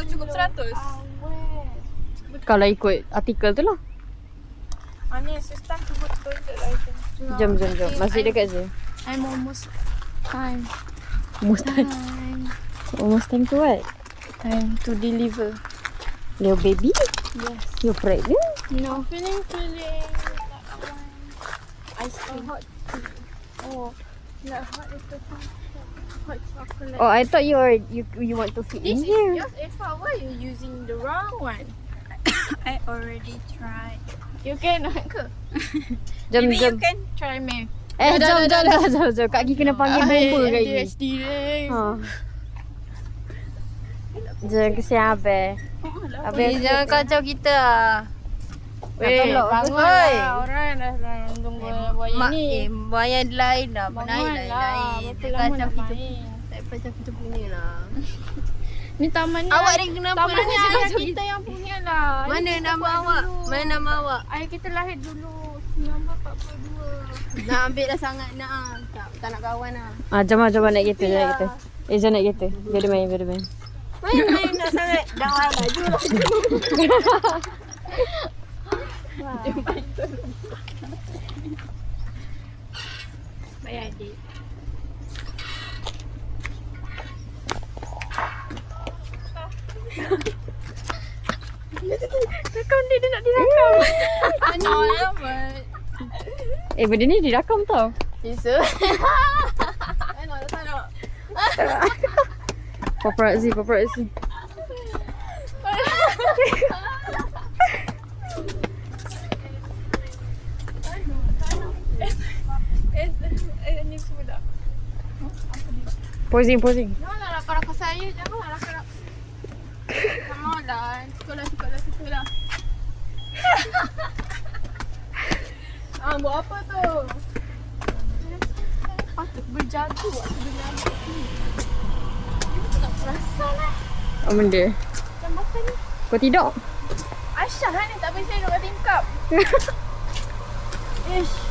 cukup 100. Kalau ikut artikel tu lah. Ani, it's time to go to toilet lah. Jom. Masih dekat je. I'm almost time. Almost time. Almost time to what? Time to deliver. Your baby? Yes. You're pregnant? No. Feeling ice cream. Hot tea. Oh, like hot chocolate. Oh, I thought you want to fit This in is here. yours, Eva. Why are you using the wrong one? I already tried. You cannot ke? Jom. can try me. Jom. Kak Gi kena panggil bomba Kak Gi. ADHD dia. Jom kesian Abel. Abel jangan kacau kita lah. Weh, bangun Oi. lah. Orang dah tunggu buaya ni. Buaya lain dah. Benaik Bangun lah. lain. Berapa lama nak main? Tak macam kita punya lah. Ni taman ni. Awak ni kenapa taman ni nak ayah macam kita yang punya lah. Mana Ni kita nama buat awak? dulu. Mana nama awak? Ayah kita lahir dulu 1942. Nak ambil dah sangat nak. Tak nak kawan lah. Jom naik kereta. Jom naik kereta. Biar dia main. Main nak sangat. Dah laju lah. Bayar adik. Rakam dia nak dirakam. Mana amat. Benda ni dirakam tau. Bisa. Tak nak. Paparazzi. Ni semua dah. Posing. Janganlah rakam saya. Janganlah rakam. Janganlah. Sekolah. Buat apa tu? Patut berjaga waktu berjaga ni. Dia tak perasan lah. Apa benda? Macam makan ni. Kau tidur? Aisyah lah ni tak biasa duduk kat tingkap. Ish.